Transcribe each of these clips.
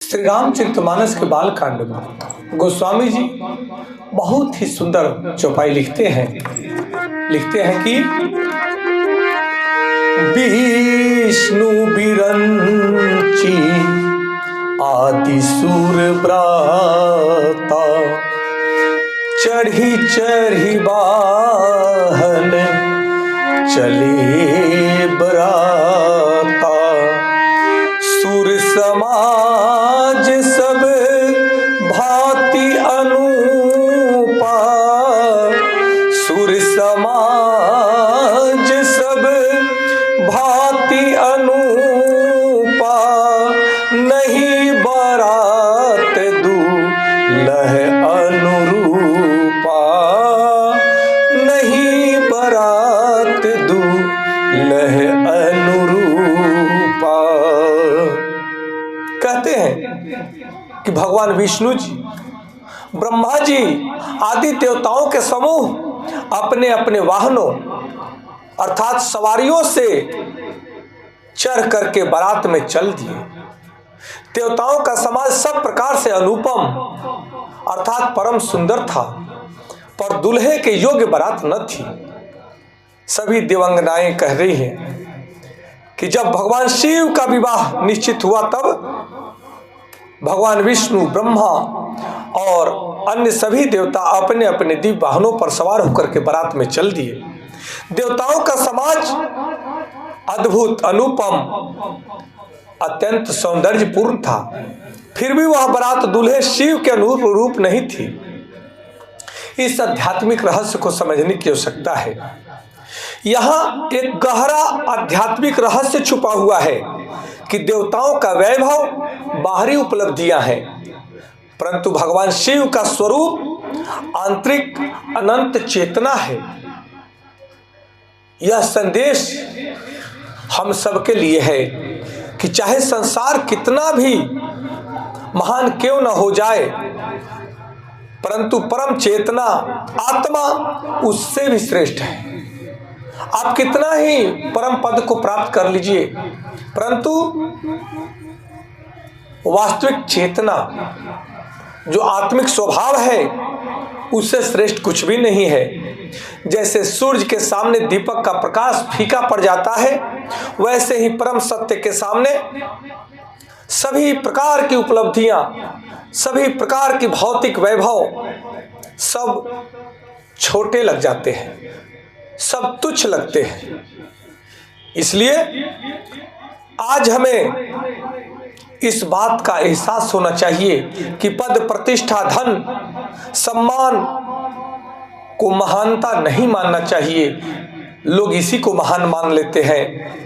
श्री रामचरितमानस के बालकांड में गोस्वामी जी बहुत ही सुंदर चौपाई लिखते हैं कि विष्णु बिरंची आदि सूर प्राता चढ़ी चढ़ी वाहन चले बराता सूर समाज सब भांति अनूपा सूर समाज सब भांति अनूपा नहीं बारात दूल्ह अनुरूपा नहीं बारात दूल्ह अनुरूपा। कहते हैं कि भगवान विष्णु जी, ब्रह्मा जी आदि देवताओं के समूह अपने अपने वाहनों अर्थात सवारियों से चढ़ करके बारात में चल दिए। देवताओं का समाज सब प्रकार से अनुपम अर्थात परम सुंदर था, पर दूल्हे के योग्य बारात न थी। सभी देवांगनाएं कह रही हैं कि जब भगवान शिव का विवाह निश्चित हुआ तब भगवान विष्णु, ब्रह्मा और अन्य सभी देवता अपने अपने दिव्य वाहनों पर सवार होकर के बारात में चल दिए। देवताओं का समाज अद्भुत, अनुपम, अत्यंत सौंदर्यपूर्ण था, फिर भी वह बारात दूल्हे शिव के अनुरूप नहीं थी। इस आध्यात्मिक रहस्य को समझने की आवश्यकता है। यहाँ एक गहरा आध्यात्मिक रहस्य छुपा हुआ है कि देवताओं का वैभव बाहरी उपलब्धियां हैं, परंतु भगवान शिव का स्वरूप आंतरिक अनंत चेतना है। यह संदेश हम सबके लिए है कि चाहे संसार कितना भी महान क्यों न हो जाए, परंतु परम चेतना आत्मा उससे भी श्रेष्ठ है। आप कितना ही परम पद को प्राप्त कर लीजिए, परंतु वास्तविक चेतना जो आत्मिक स्वभाव है उससे श्रेष्ठ कुछ भी नहीं है। जैसे सूर्य के सामने दीपक का प्रकाश फीका पड़ जाता है, वैसे ही परम सत्य के सामने सभी प्रकार की उपलब्धियां, सभी प्रकार की भौतिक वैभव सब छोटे लग जाते हैं, सब तुच्छ लगते हैं। इसलिए आज हमें इस बात का एहसास होना चाहिए कि पद, प्रतिष्ठा, धन, सम्मान को महानता नहीं मानना चाहिए। लोग इसी को महान मान लेते हैं,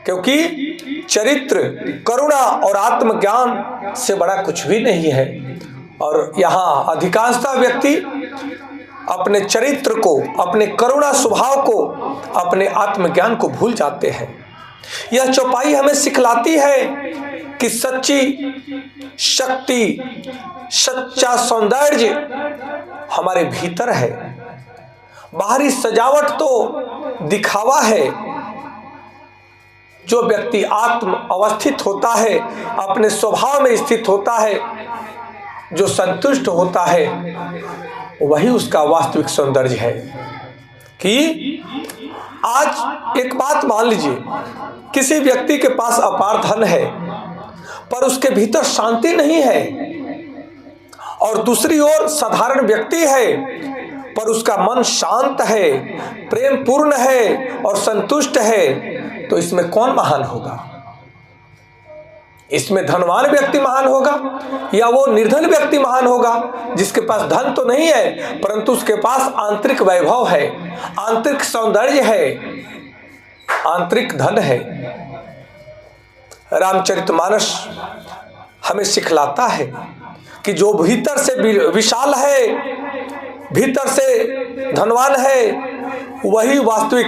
क्योंकि चरित्र, करुणा और आत्मज्ञान से बड़ा कुछ भी नहीं है। और यहाँ अधिकांशतः व्यक्ति अपने चरित्र को, अपने करुणा स्वभाव को, अपने आत्मज्ञान को भूल जाते हैं। यह चौपाई हमें सिखलाती है कि सच्ची शक्ति, सच्चा सौंदर्य हमारे भीतर है। बाहरी सजावट तो दिखावा है। जो व्यक्ति आत्म अवस्थित होता है, अपने स्वभाव में स्थित होता है, जो संतुष्ट होता है, वही उसका वास्तविक सौंदर्य है। कि आज एक बात मान लीजिए, किसी व्यक्ति के पास अपार धन है पर उसके भीतर शांति नहीं है, और दूसरी ओर साधारण व्यक्ति है पर उसका मन शांत है, प्रेम पूर्ण है और संतुष्ट है, तो इसमें कौन महान होगा? इसमें धनवान व्यक्ति महान होगा या वो निर्धन व्यक्ति महान होगा, जिसके पास धन तो नहीं है परंतु उसके पास आंतरिक वैभव है, आंतरिक सौंदर्य है, आंतरिक धन है। रामचरितमानस हमें सिखलाता है कि जो भीतर से विशाल है, भीतर से धनवान है, वही वास्तविक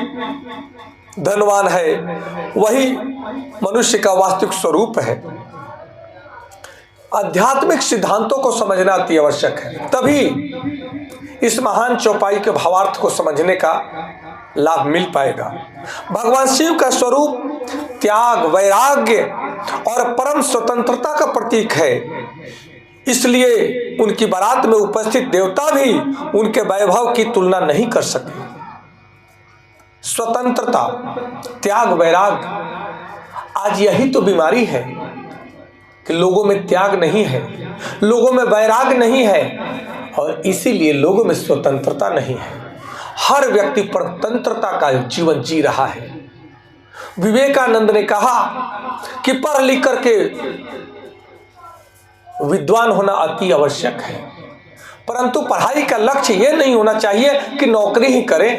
धनवान है, वही मनुष्य का वास्तविक स्वरूप है। आध्यात्मिक सिद्धांतों को समझना अति आवश्यक है, तभी इस महान चौपाई के भावार्थ को समझने का लाभ मिल पाएगा। भगवान शिव का स्वरूप त्याग, वैराग्य और परम स्वतंत्रता का प्रतीक है, इसलिए उनकी बारात में उपस्थित देवता भी उनके वैभव की तुलना नहीं कर सके। स्वतंत्रता, त्याग, वैराग, आज यही तो बीमारी है कि लोगों में त्याग नहीं है, लोगों में वैराग नहीं है, और इसीलिए लोगों में स्वतंत्रता नहीं है। हर व्यक्ति परतंत्रता का जीवन जी रहा है। विवेकानंद ने कहा कि पढ़ लिख करके विद्वान होना अति आवश्यक है, परंतु पढ़ाई का लक्ष्य यह नहीं होना चाहिए कि नौकरी ही करें,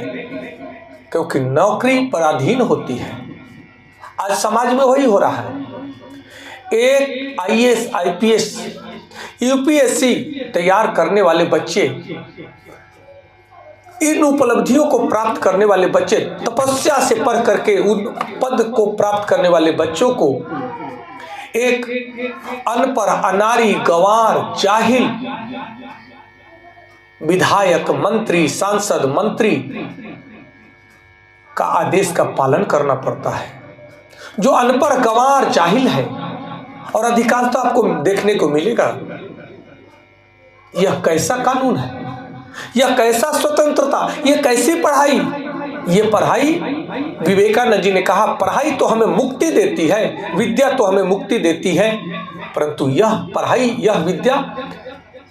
क्योंकि नौकरी पराधीन होती है। आज समाज में वही हो रहा है। एक IAS, IPS, UPSC तैयार करने वाले बच्चे, इन उपलब्धियों को प्राप्त करने वाले बच्चे, तपस्या से पढ़ करके उन पद को प्राप्त करने वाले बच्चों को एक अनपढ़, अनारी, गंवार, जाहिल विधायक, मंत्री, सांसद, मंत्री का आदेश का पालन करना पड़ता है। जो अनपढ़, गंवार, जाहिल है, और अधिकांश तो आपको देखने को मिलेगा। यह कैसा कानून है, यह कैसा स्वतंत्रता, यह कैसी पढ़ाई? यह पढ़ाई, विवेकानंद जी ने कहा, पढ़ाई तो हमें मुक्ति देती है, विद्या तो हमें मुक्ति देती है, परंतु यह पढ़ाई, यह विद्या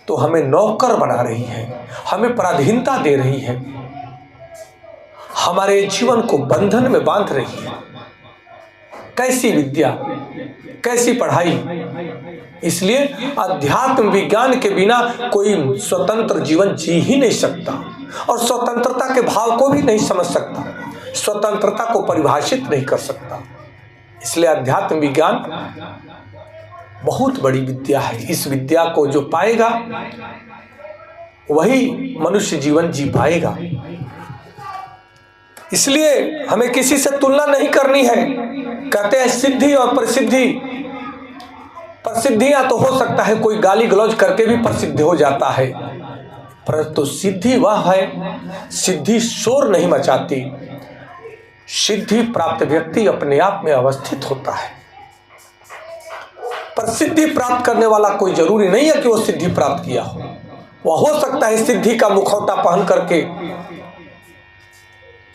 तो हमें नौकर बना रही है, हमें पराधीनता दे रही है, हमारे जीवन को बंधन में बांध रही है। कैसी विद्या, कैसी पढ़ाई? इसलिए अध्यात्म विज्ञान के बिना कोई स्वतंत्र जीवन जी ही नहीं सकता, और स्वतंत्रता के भाव को भी नहीं समझ सकता, स्वतंत्रता को परिभाषित नहीं कर सकता। इसलिए अध्यात्म विज्ञान बहुत बड़ी विद्या है। इस विद्या को जो पाएगा वही मनुष्य जीवन जी पाएगा। इसलिए हमें किसी से तुलना नहीं करनी है। कहते हैं सिद्धि और प्रसिद्धि, प्रसिद्धियां तो हो सकता है कोई गाली गलौज करके भी प्रसिद्ध हो जाता है, परंतु सिद्धि वह है, सिद्धि शोर नहीं मचाती। सिद्धि प्राप्त व्यक्ति अपने आप में अवस्थित होता है। प्रसिद्धि प्राप्त करने वाला कोई जरूरी नहीं है कि वो सिद्धि प्राप्त किया हो। वह हो सकता है सिद्धि का मुखौटा पहन करके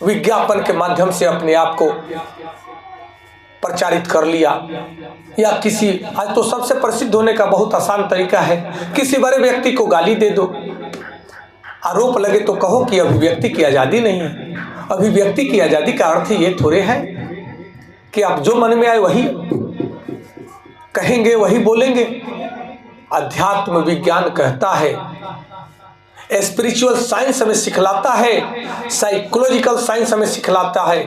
विज्ञापन के माध्यम से अपने आप को प्रचारित कर लिया, या किसी, आज तो सबसे प्रसिद्ध होने का बहुत आसान तरीका है, किसी बड़े व्यक्ति को गाली दे दो, आरोप लगे तो कहो कि अभिव्यक्ति की आज़ादी नहीं है। अभिव्यक्ति की आज़ादी का अर्थ ये थोड़े है कि आप जो मन में आए वही कहेंगे, वही बोलेंगे। अध्यात्म विज्ञान कहता है, स्पिरिचुअल साइंस हमें सिखलाता है, साइकोलॉजिकल साइंस हमें सिखलाता है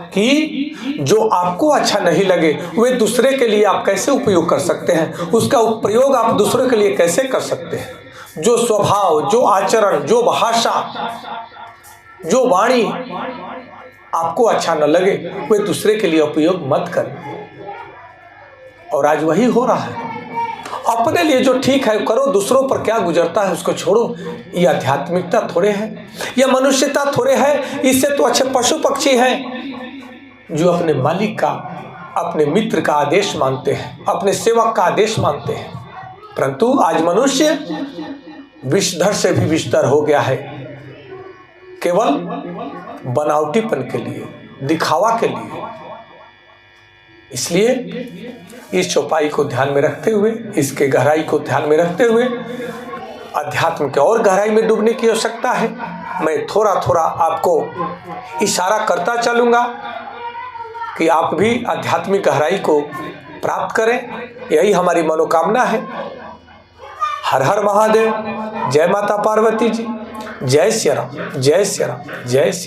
कि जो आपको अच्छा नहीं लगे वे दूसरे के लिए आप कैसे उपयोग कर सकते हैं, उसका प्रयोग आप दूसरों के लिए कैसे कर सकते हैं। जो स्वभाव, जो आचरण, जो भाषा, जो वाणी आपको अच्छा न लगे वे दूसरे के लिए उपयोग मत करें। और आज वही हो रहा है। अपने लिए जो ठीक है करो, दूसरों पर क्या गुजरता है उसको छोड़ो। ये आध्यात्मिकता थोड़े है, यह मनुष्यता थोड़े है। इससे तो अच्छे पशु पक्षी हैं जो अपने मालिक का, अपने मित्र का आदेश मानते हैं, अपने सेवक का आदेश मानते हैं। परंतु आज मनुष्य विषधर से भी विषधर हो गया है, केवल बनावटीपन के लिए, दिखावा के लिए। इसलिए इस चौपाई को ध्यान में रखते हुए, इसके गहराई को ध्यान में रखते हुए अध्यात्म के और गहराई में डूबने की आवश्यकता है। मैं थोड़ा थोड़ा आपको इशारा करता चलूँगा कि आप भी आध्यात्मिक गहराई को प्राप्त करें, यही हमारी मनोकामना है। हर हर महादेव। जय माता पार्वती जी। जय श्री राम, जय श्री राम, जय श्री।